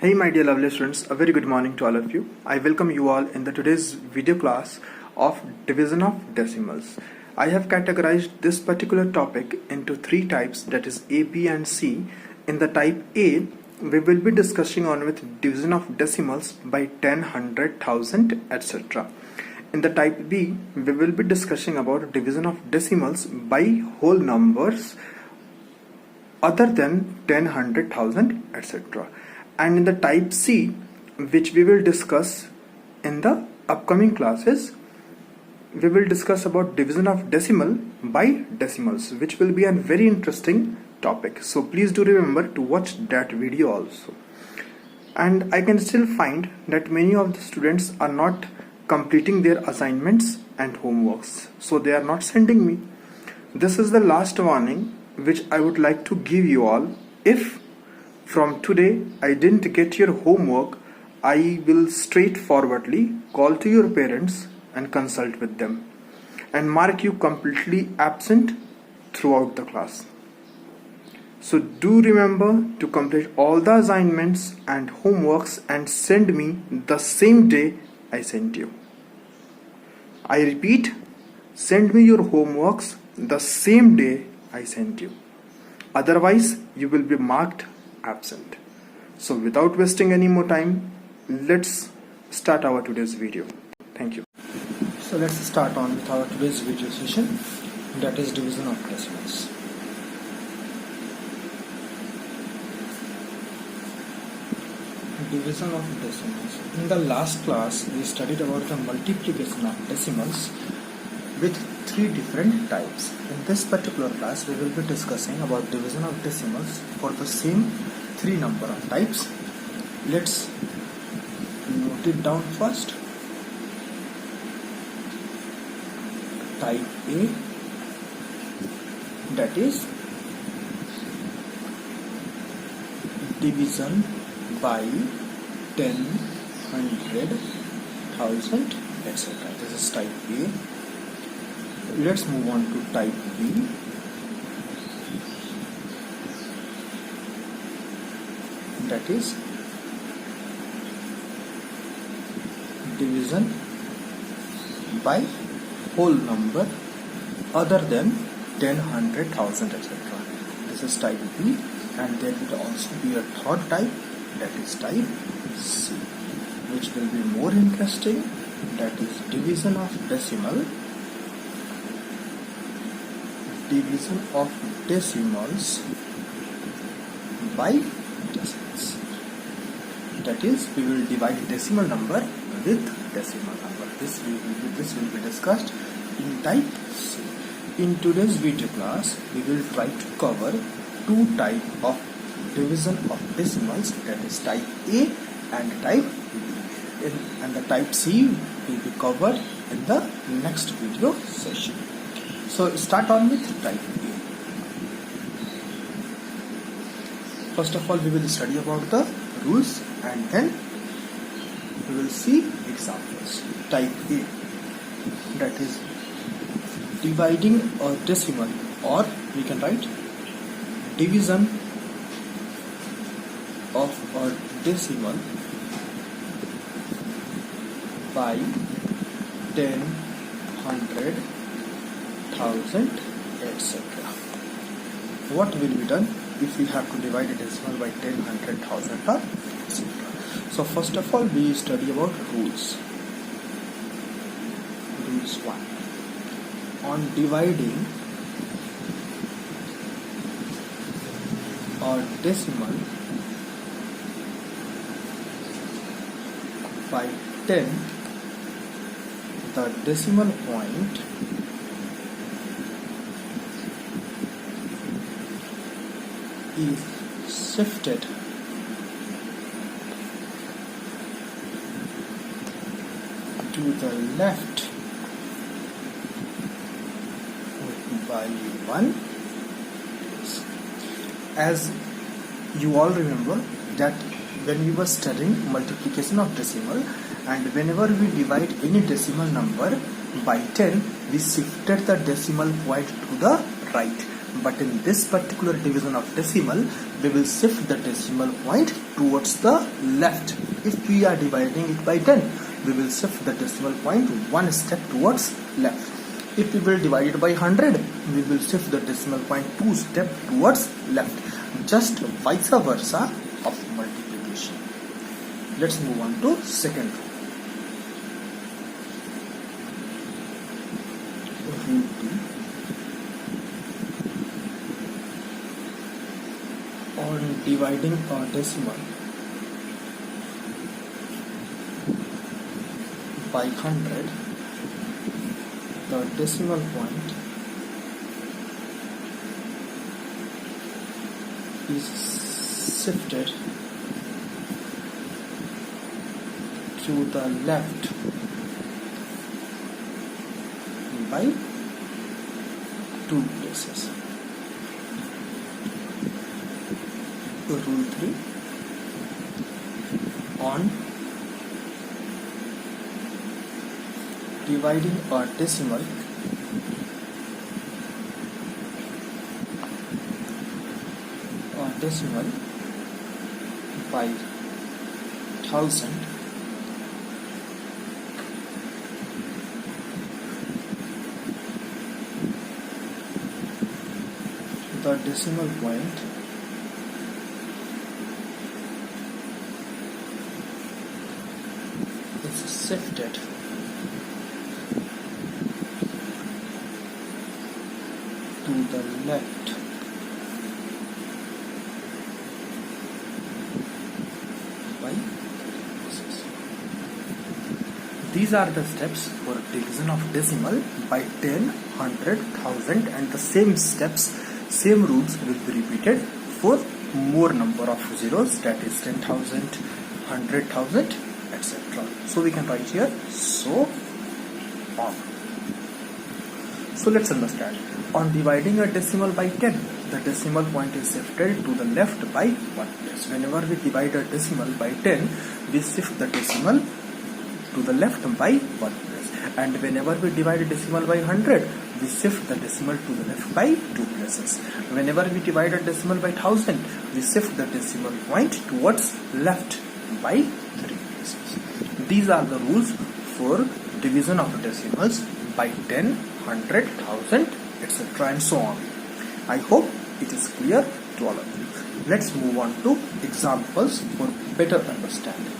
Hey my dear lovely students, a very good morning to all of you. I welcome you all in the today's video class of division of decimals. I have categorized this particular topic into three types, that is A, B and C. In the type A, we will be discussing on with division of decimals by 10, 100, 1000 etc. In the type B, we will be discussing about division of decimals by whole numbers other than 10, 100, 1000 etc. And in the type C, which we will discuss in the upcoming classes, we will discuss about division of decimal by decimals, which will be a very interesting topic. So please do remember to watch that video also. And I can still find that many of the students are not completing their assignments and homeworks, so they are not sending me. This is the last warning which I would like to give you all. If from today I didn't get your homework, I will straightforwardly call to your parents and consult with them and mark you completely absent throughout the class. So do remember to complete all the assignments and homeworks and send me the same day I sent you. I repeat, send me your homeworks the same day I sent you. Otherwise, you will be marked absent. So without wasting any more time, let's start our today's video. Thank you. So let's start on with our today's video session, that is division of decimals. Division of decimals. In the last class, we studied about the multiplication of decimals with three different types. In this particular class, we will be discussing about division of decimals for the same three number of types. Let's note it down first. Type A, that is division by 10, 100, 1000 etc. This is type A. Let's move on to type B. That is division by whole number other than 10, 100, 1000 etc. This is type B, and there will also be a third type, that is type C, which will be more interesting, that is division of decimal. Division of decimals by decimals. That is, we will divide decimal number with decimal number. This will be discussed in type C. In today's video class, we will try to cover two types of division of decimals, that is type A and type B. And the type C will be covered in the next video session. So start on with type A. First of all, we will study about the rules and then we will see examples. Type A, that is dividing a decimal, or we can write division of a decimal by 10, 100, 1000 etc. What will be done if we have to divide a decimal by 10, 100, 1000 or etc. So first of all, we study about rules. Rules 1. On dividing a decimal by 10, the decimal point is shifted to the left with value 1. As you all remember that when we were studying multiplication of decimal, and whenever we divide any decimal number by 10, we shifted the decimal point to the right. but in this particular division of decimal, we will shift the decimal point towards the left. If we are dividing it by 10, we will shift the decimal point one step towards left. If we will divide it by 100, we will shift the decimal point 2 steps towards left. Just vice versa of multiplication. Let's move on to second rule. Rule 2. On dividing a decimal by 100, the decimal point is shifted to the left by 2 places. Rule 3. On dividing a decimal by 1000, the decimal point is shifted to the left by 6. These are the steps for division of decimal by 10, 100, 1000, and the same steps, same rules will be repeated for more number of zeros, that is 10,000, 100,000, etc. So we can write here so on. So let's understand. On dividing a decimal by 10, the decimal point is shifted to the left by 1 place. Whenever we divide a decimal by 10, we shift the decimal to the left by 1 place. And whenever we divide a decimal by 100, we shift the decimal to the left by 2 places. Whenever we divide a decimal by 1000, we shift the decimal point towards left by 3 places. These are the rules for division of decimals by 10, 100, 1000, etc. and so on. I hope it is clear to all of you. Let's move on to examples for better understanding.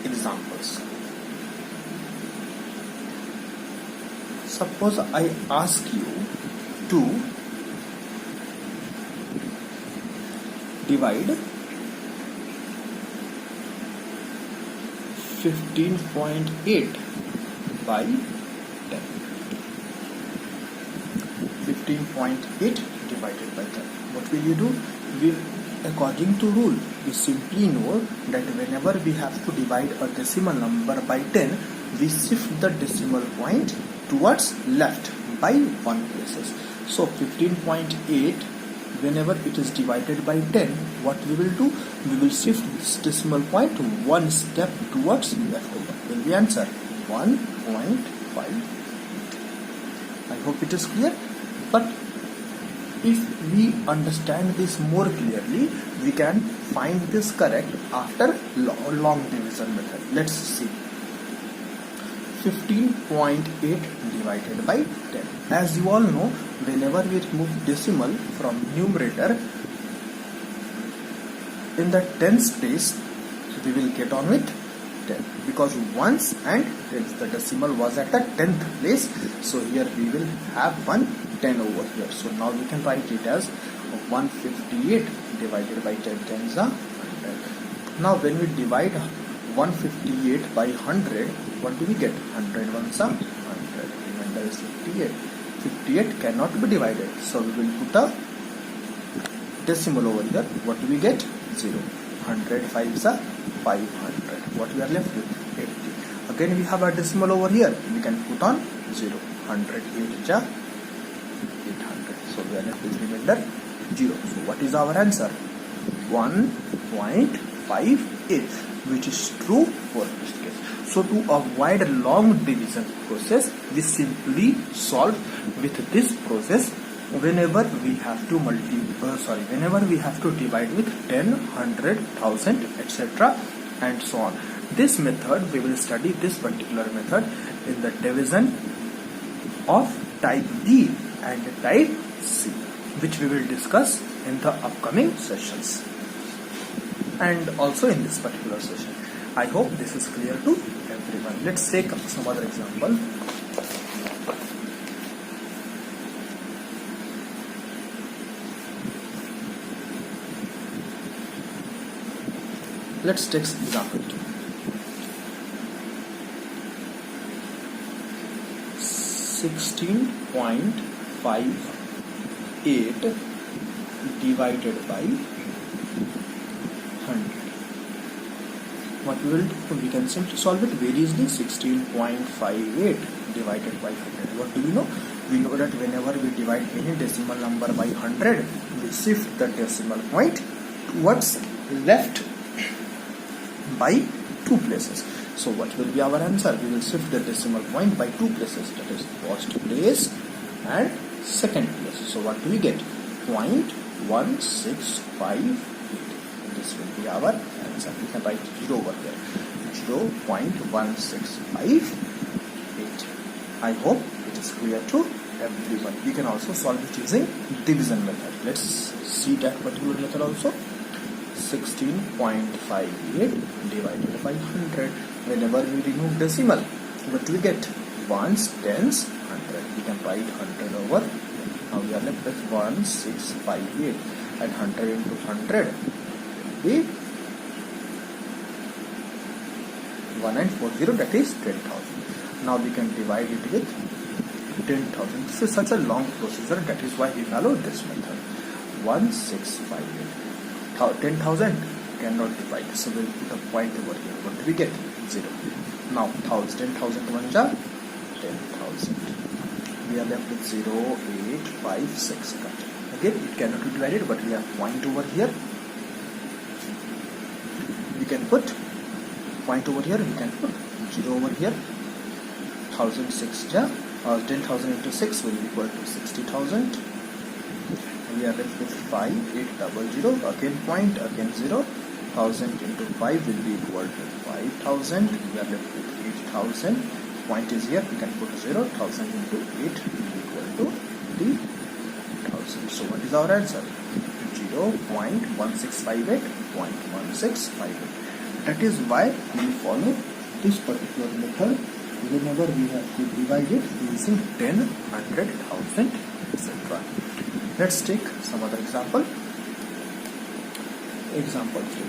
Examples. Suppose I ask you to divide 15.8 by 10. 15.8 divided by 10. What will you do? According to rule, we simply know that whenever we have to divide a decimal number by 10, we shift the decimal point towards left by 1 places. So 15.8, whenever it is divided by 10, what we will do? We will shift this decimal point 1 step towards left. What will be answer? 1.5. I hope it is clear. But if we understand this more clearly, we can find this correct after long division method. Let's see. 15.8 divided by 10. As you all know, whenever we remove decimal from numerator, in the tens place, we will get on with 10. Because ones and tens, the decimal was at the 10th place. So here we will have 10 over here. So now we can write it as 158 divided by 10 tens are 100. Now when we divide 158 by 100, what do we get? 100 ones are 100. Remainder is 58. 58 cannot be divided. So we will put a decimal over here. What do we get? 0. 100 5s are 500. What we are left with? 80. Again we have a decimal over here. We can put on 0. 100 8 are 800. So we are left with remainder 0. So what is our answer? 1.58, which is true for this case. So to avoid a long division process, we simply solve with this process whenever we have to whenever we have to divide with 10, 100, 1000, etc. and so on. This method, we will study this particular method in the division of type D and type C, which we will discuss in the upcoming sessions and also in this particular session. I hope this is clear to everyone. Let's take some other example. Let's take example 2. 16.58 divided by 100. What we will do? We can simply solve it very easily. 16.58 divided by 100. What do we know? We know that whenever we divide any decimal number by 100, we shift the decimal point towards left by 2 places. So what will be our answer? We will shift the decimal point by 2 places, that is first place and second place. So what do we get? 0.1658. This will be our answer. We can write 0 over here. 0.1658. I hope it is clear to everyone. We can also solve it using division method. Let's see that particular method also. 16.58 divided by 100. Whenever we remove decimal, what do we get? Ones, tens, 100. We can write 100 over. Now we are left with 1658 and 100 into 100 will be 1940, that is 10,000. Now we can divide it with 10,000. This is such a long procedure, that is why we follow this method. 1658. 10,000 cannot divide, so we'll put a point over here. What do we get? 0. Now 10,000 1 jar 10,000. We are left with 0.856. Again, it cannot be divided, but we have point over here. We can put point over here. We can put 0 over here. 1,006 jar 10,000 into 6 will be equal to 60,000. We are left with 5800. Again point, again 0. 1,000 into 5 will be equal to 5,000. We are left with 8,000. Point is here. We can put 0. 1,000 into 8 will be equal to 3,000. So what is our answer? 0.1658. 0.1658. That is why we follow this particular method whenever we have to divide it using 10, 100, 1,000, etc. Let's take some other example. Example 3.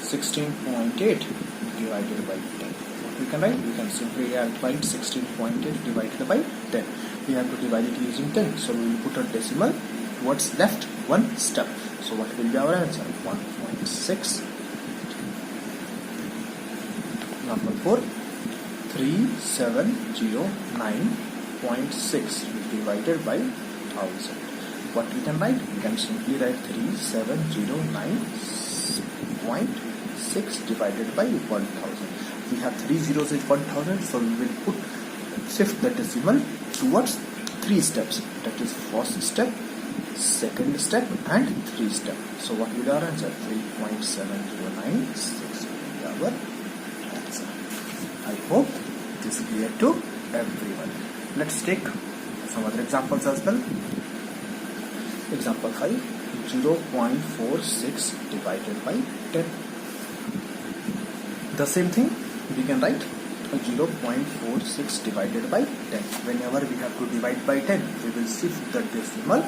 16.8 divided by 10. What we can write? We can simply write 16.8 divided by 10. We have to divide it using 10. So we will put a decimal towards left one step. So what will be our answer? 1.6. Number 4. 3709.6 divided by 1,000. What we can write? We can simply write 3709.6 divided by 1,000. We have 3 zeros in 1,000, so we will shift the decimal towards 3 steps. That is first step, second step, and 3 step. So what will be our answer? 3.7096 will be our answer. I hope it is clear to everyone. Let's take some other examples as well. Example 5. 0.46 divided by 10. The same thing, we can write 0.46 divided by 10. Whenever we have to divide by 10, we will shift the decimal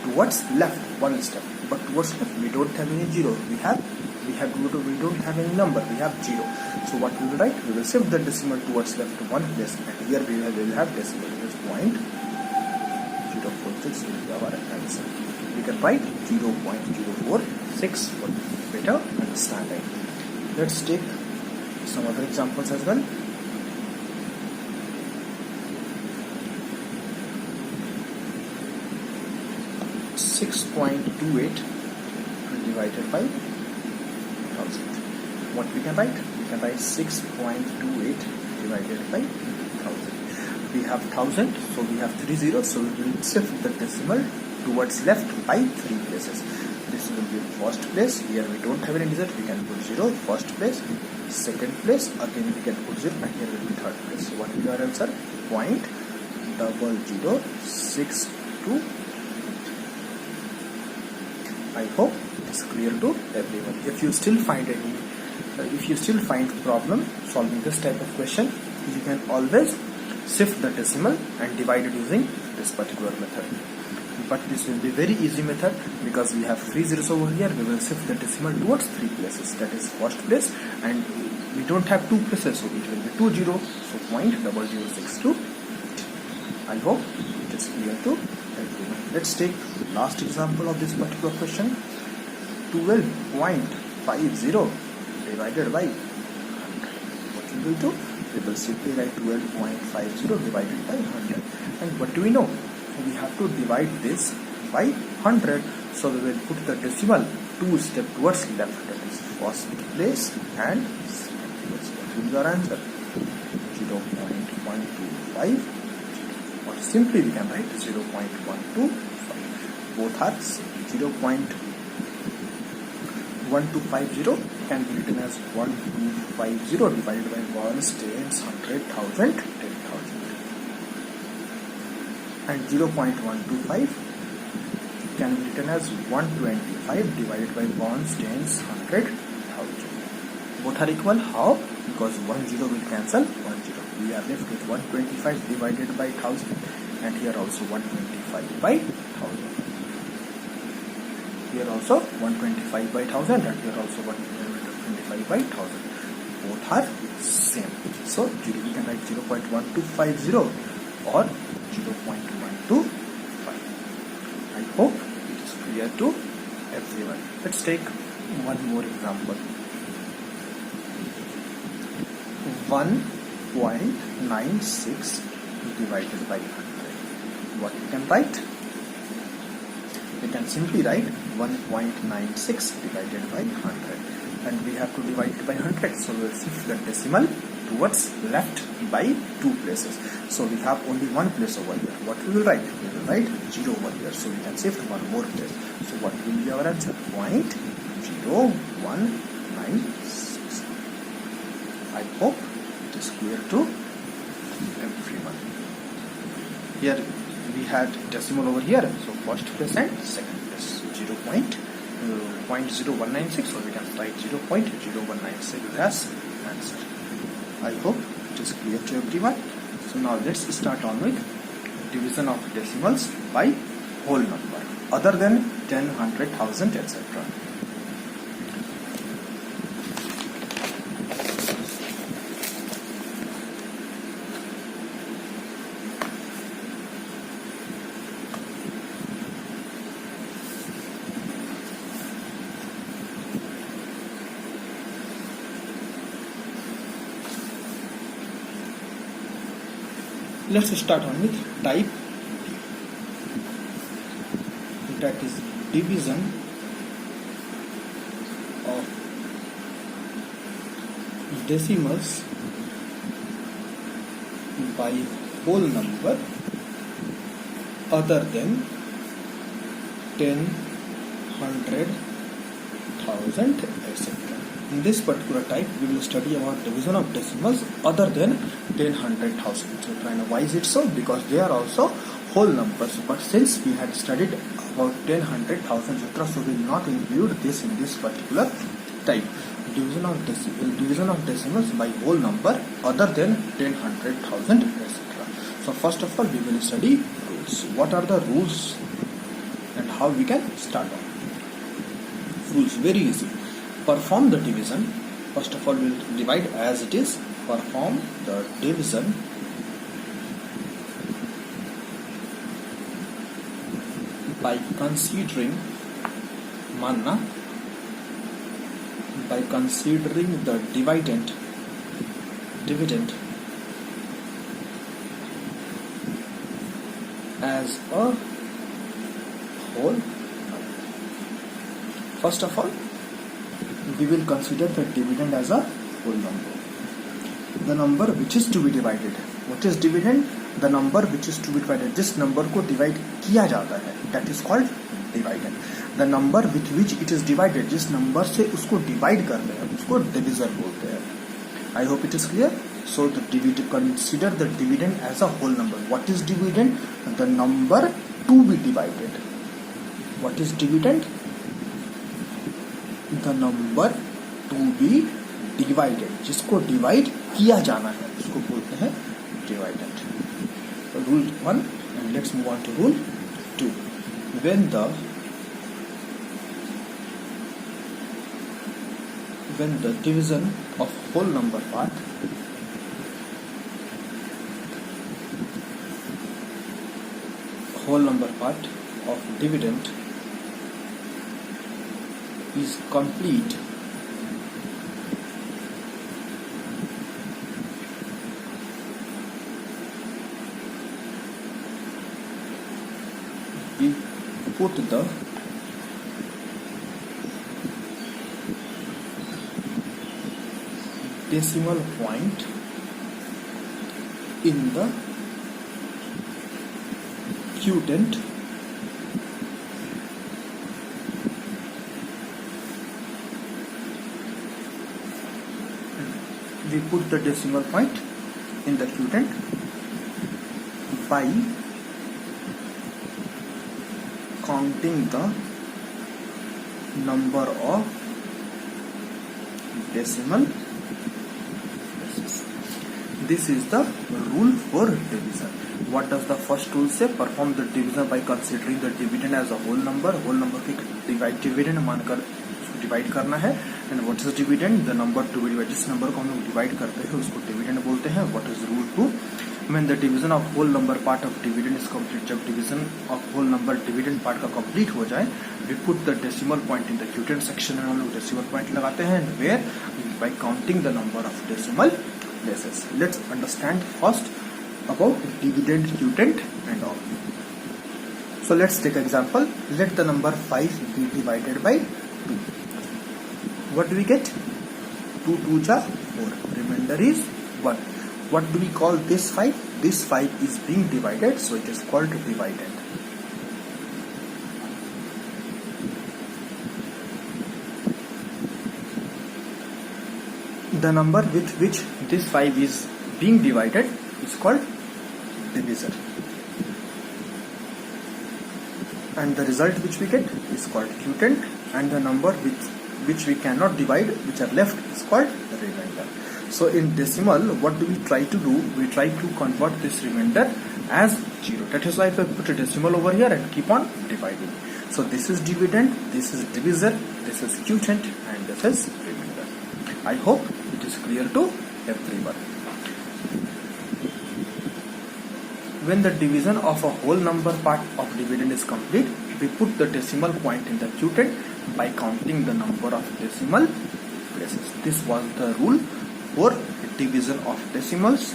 towards left one step. But towards left, we don't have any 0. We don't have any number. We have 0. So what we will write? We will shift the decimal towards left one place. And here we will have decimal. It is 0.046 will be our answer. We can write 0.046 for better understanding. Let's take some other examples as well. .28 divided by 1,000. what we can write? We can write 6.28 divided by 1000. We have 1000, so we have 3 zeros, so we will shift the decimal towards left by 3 places. This will be first place. Here we don't have any digit, we can put 0. First place, second place, again we can put 0, and here will be third place. So what will be our answer? 0.0062. I hope it's clear to everyone. If you still find problem solving this type of question, you can always shift the decimal and divide it using this particular method. But this will be very easy method because we have 3 zeros over here. We will shift the decimal towards 3 places, that is first place, and we don't have 2 places, so it will be 2 0, so 0.0062. I hope it is clear to everyone. Let's take last example of this particular question. 12.50 divided by 100. What we will do? We will simply write 12.50 divided by 100. And what do we know? We have to divide this by 100. So we will put the decimal 2 steps towards left. That is first place and second place. What will be our answer? 0.125. Or simply we can write 0.125. Both are 0.1250 can be written as 1250 divided by 1s, 10s, 100, 1000, 10,000. And 0.125 can be written as 125 divided by 1s, 10s, 100, 1000. Both are equal. How? Because 1 0 will cancel 1 0. We are left with 125 divided by 1000, and here also 125 by 1000. Here also 125 by 1000, and here also 125 by 1000. Both are same. So we can write 0.1250 or 0.125. I hope it is clear to everyone. Let's take one more example. 1.96 divided by 100. What we can write? We can simply write 1.96 divided by 100, and we have to divide it by 100, so we will shift the decimal towards left by 2 places. So we have only 1 place over here. What we will write? We will write 0 over here, so we can shift 1 more place. So what will be our answer? 0.0196. I hope it is clear to everyone. Here we had decimal over here, so first place and second place. 0.0196, so we can write 0.0196 as answer. I hope it is clear to everyone. So now let's start on with division of decimals by whole number other than 10, 100, 1000, etc. Let's start on with type D, that is division of decimals by whole number other than 10, 100, 1000, etc. In this particular type, we will study about division of decimals other than 10, 100, 1000, etc. And why is it so? Because they are also whole numbers. But since we had studied about 10, 100, 1000, etc., so we will not include this in this particular type. Division of decimals by whole number other than 10, 100, 1000, etc. So first of all, we will study rules. What are the rules and how we can start on? Rules, very easy. Perform the division. First of all, we will divide as it is. Perform the division by considering by considering the dividend as a whole number. First of all, we will consider the dividend as a whole number. The number which is to be divided. What is dividend? The number which is to be divided. जिस number को divide किया जाता है, that is called dividend. The number with which it is divided, जिस number से उसको divide करते हैं, उसको divisor बोलते हैं. I hope it is clear. So consider the dividend as a whole number. What is dividend? The number to be divided. What is dividend? The number to be divided. जिसको divide किया जाना है, उसको बोलते हैं dividend. So rule 1, and let's move on to rule 2. When the division of whole number part of dividend is complete, we put the decimal point in the quotient we put the decimal point in the quotient by counting the number of decimal places. This is the rule for division. What does the first rule say? Perform the division by considering the dividend as a whole number. Whole number को dividend मानकर उसको divide करना है. And what is dividend? The number to be divided. जिस number को हम लोग divide करते हैं उसको dividend बोलते हैं. What is rule 2? When the division of whole number part of dividend is complete, जब division of whole number dividend part का complete हो जाए, we put the decimal point in the quotient section में हम लोग decimal point लगाते हैं, where by counting the number of decimal places. Let's understand first about dividend quotient and all. So let's take example. Let the number 5 be divided by 2. What do we get? 2 2s are 4. Remainder is 1. What do we call this 5? This 5 is being divided, so it is called dividend. The number with which this 5 is being divided is called divisor. And the result which we get is called quotient, and the number with which we cannot divide, which are left, is called remainder. So in decimal, what do we try to do? We try to convert this remainder as 0. That is why if I put a decimal over here and keep on dividing. So this is dividend, this is divisor, this is quotient, and this is remainder. I hope it is clear to everyone. When the division of a whole number part of dividend is complete, we put the decimal point in the quotient by counting the number of decimal places. This was the rule for division of decimals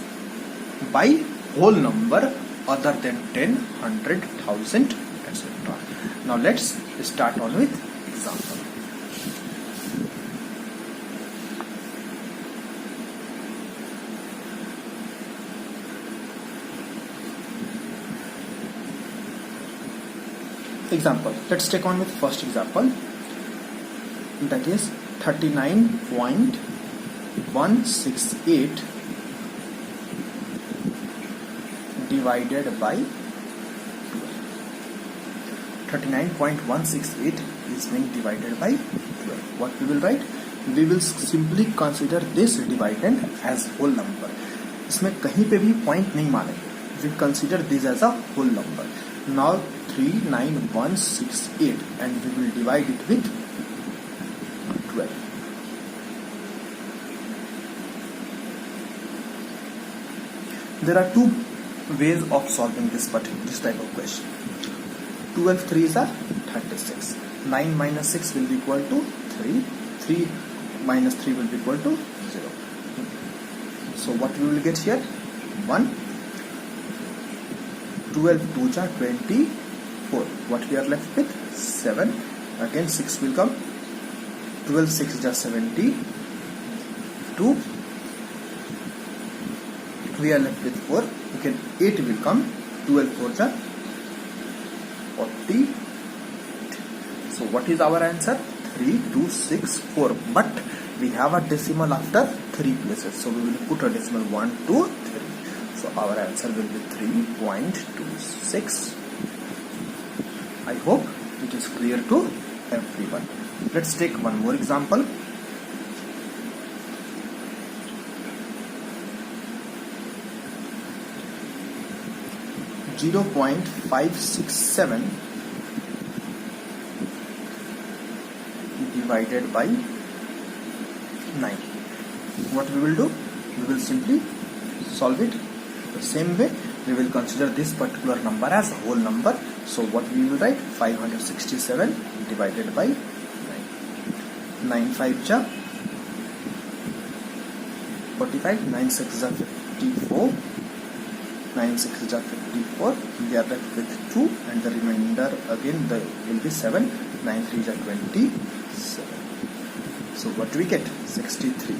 by whole number other than 10, 100, 1000, etc. Now let's start on with example. Example. Let's take on with first example. That is 39.168 divided by 12. 39.168 is being divided by 12. What we will write? We will simply consider this dividend as whole number. इसमें कहीं पे भी point नहीं मानेंगे. We consider this as a whole number. Now 39168 and we will divide it with 12. There are two ways of solving this type of question. 12 3s are 36. 9 minus 6 will be equal to 3. 3 minus 3 will be equal to 0. So what we will get here? 1. 12 2s are 24. What we are left with? 7. Again 6 will come. 12 6 is 72. We are left with 4. Okay, 8 will come. 12 4 is 40. So what is our answer? 3264. But we have a decimal after 3 places. So we will put a decimal 1 2 3. So our answer will be 3.26. I hope it is clear to everyone. Let's take one more example. .567 divided by 9. What we will do? We will simply solve it the same way. We will consider this particular number as a whole number. So what we will write? 567 divided by 9. 9 5 ja 45. 9 6 is 54. 9 6 is 54. We are left with 2 and the remainder again will be 7. 9 3 is 27. So what do we get? 63.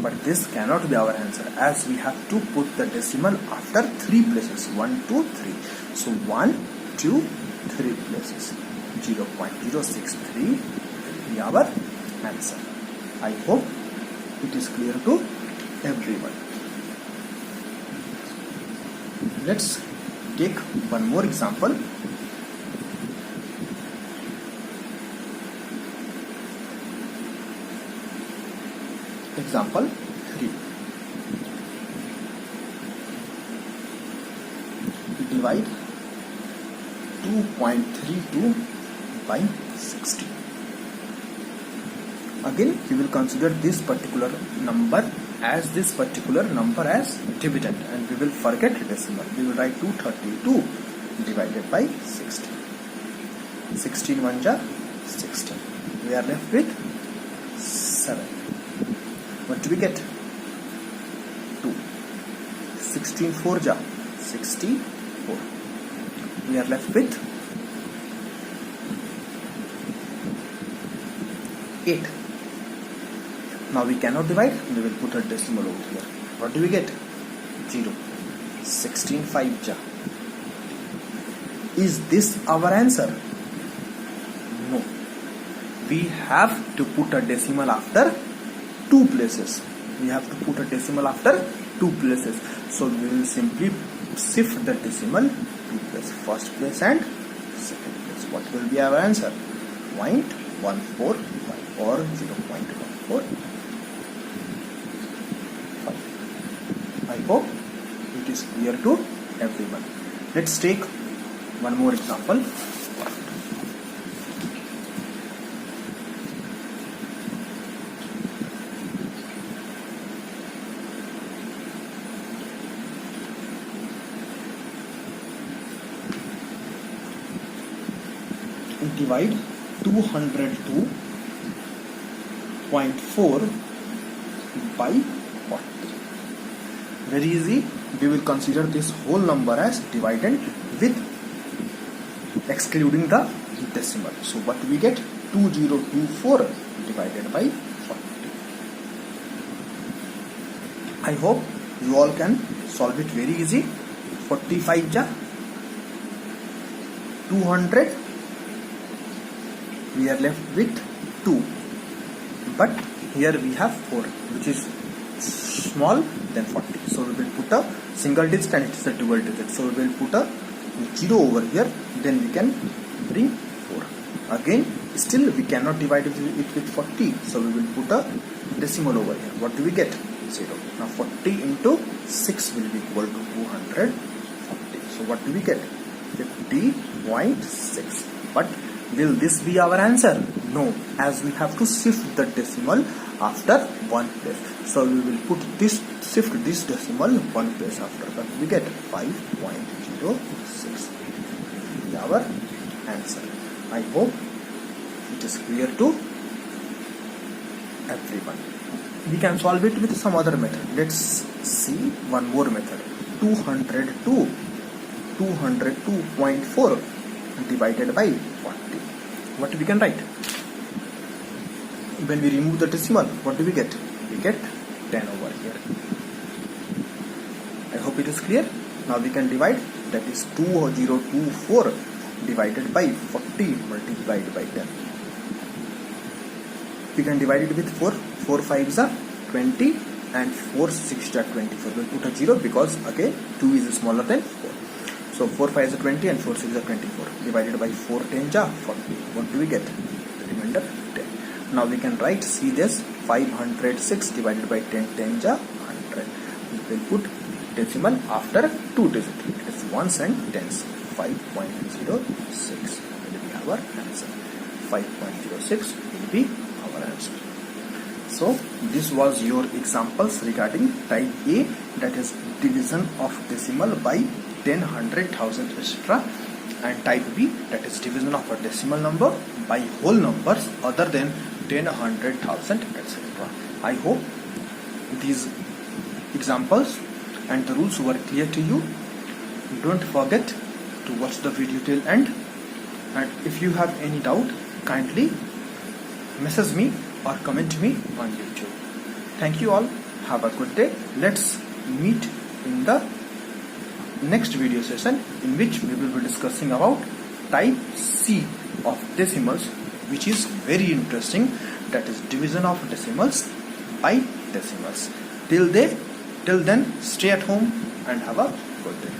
But this cannot be our answer, as we have to put the decimal after 3 places. 1 2 3. So 1 2 3 places. 0.063 will be our answer. I hope it is clear to everyone. Let's take one more example. Example 3. Divide 2.32 by 60. Again, we will consider this particular number as dividend, and we will forget decimal. We will write 232 divided by 60. 16 1 ja 16. We are left with 7. What do we get? 2. 16 4 ja 64. We are left with 8. Now we cannot divide. We will put a decimal over here. What do we get? 0. 16 5 ja. Is this our answer? No. We have to put a decimal after 2 places. We have to put a decimal after 2 places. So we will simply shift the decimal 2 places. First place and second place. What will be our answer? 0.145 or 0.145. I hope it is clear to everyone. Let's take one more example. Divide 202.4 by 40. Very easy. We will consider this whole number as dividend with excluding the decimal. So what we get? 2024 divided by 40. I hope you all can solve it very easy. 45 ja 200. We are left with 2, but here we have 4, which is small than 40. So we will put a single digit and it is a dual digit. So we will put a 0 over here, then we can bring 4. Again, still we cannot divide it with 40. So we will put a decimal over here. What do we get? 0. Now 40 into 6 will be equal to 240. So what do we get? 50.6. But will this be our answer? No, as we have to shift the decimal after 1 place. So we will shift this decimal 1 place after that. We get 5.06. Our answer. I hope it is clear to everyone. We can solve it with some other method. Let's see one more method. 202.4 divided by 40. What we can write? when we remove the decimal, what do we get? We get 10 over here. I hope it is clear. Now we can divide, that is 2024 divided by 40 multiplied by 10. We can divide it with 4. 4 5s are 20 and 4 6s are 24. We'll put a 0 because again 2 is smaller than 4. So 4 5s are 20 and 4 6s are 24. Divided by 4 10s are 40. What do we get? The remainder 10. Now we can write, see this, 506 divided by 10 10s are 100. We will put decimal after 2 digits. It is ones and tens. 5.06 will be our answer. 5.06 will be our answer. So this was your examples regarding type A, that is division of decimal by 10, 100, 1000, etc. and type B, that is division of a decimal number by whole numbers other than 10, 100, 1000, etc. I hope these examples and the rules were clear to you. Don't forget to watch the video till end, and if you have any doubt, kindly message me or comment me on YouTube. Thank you all. Have a good day. Let's meet in the next video session, in which we will be discussing about type C of decimals, which is very interesting, that is division of decimals by decimals. Till then, stay at home and have a good day.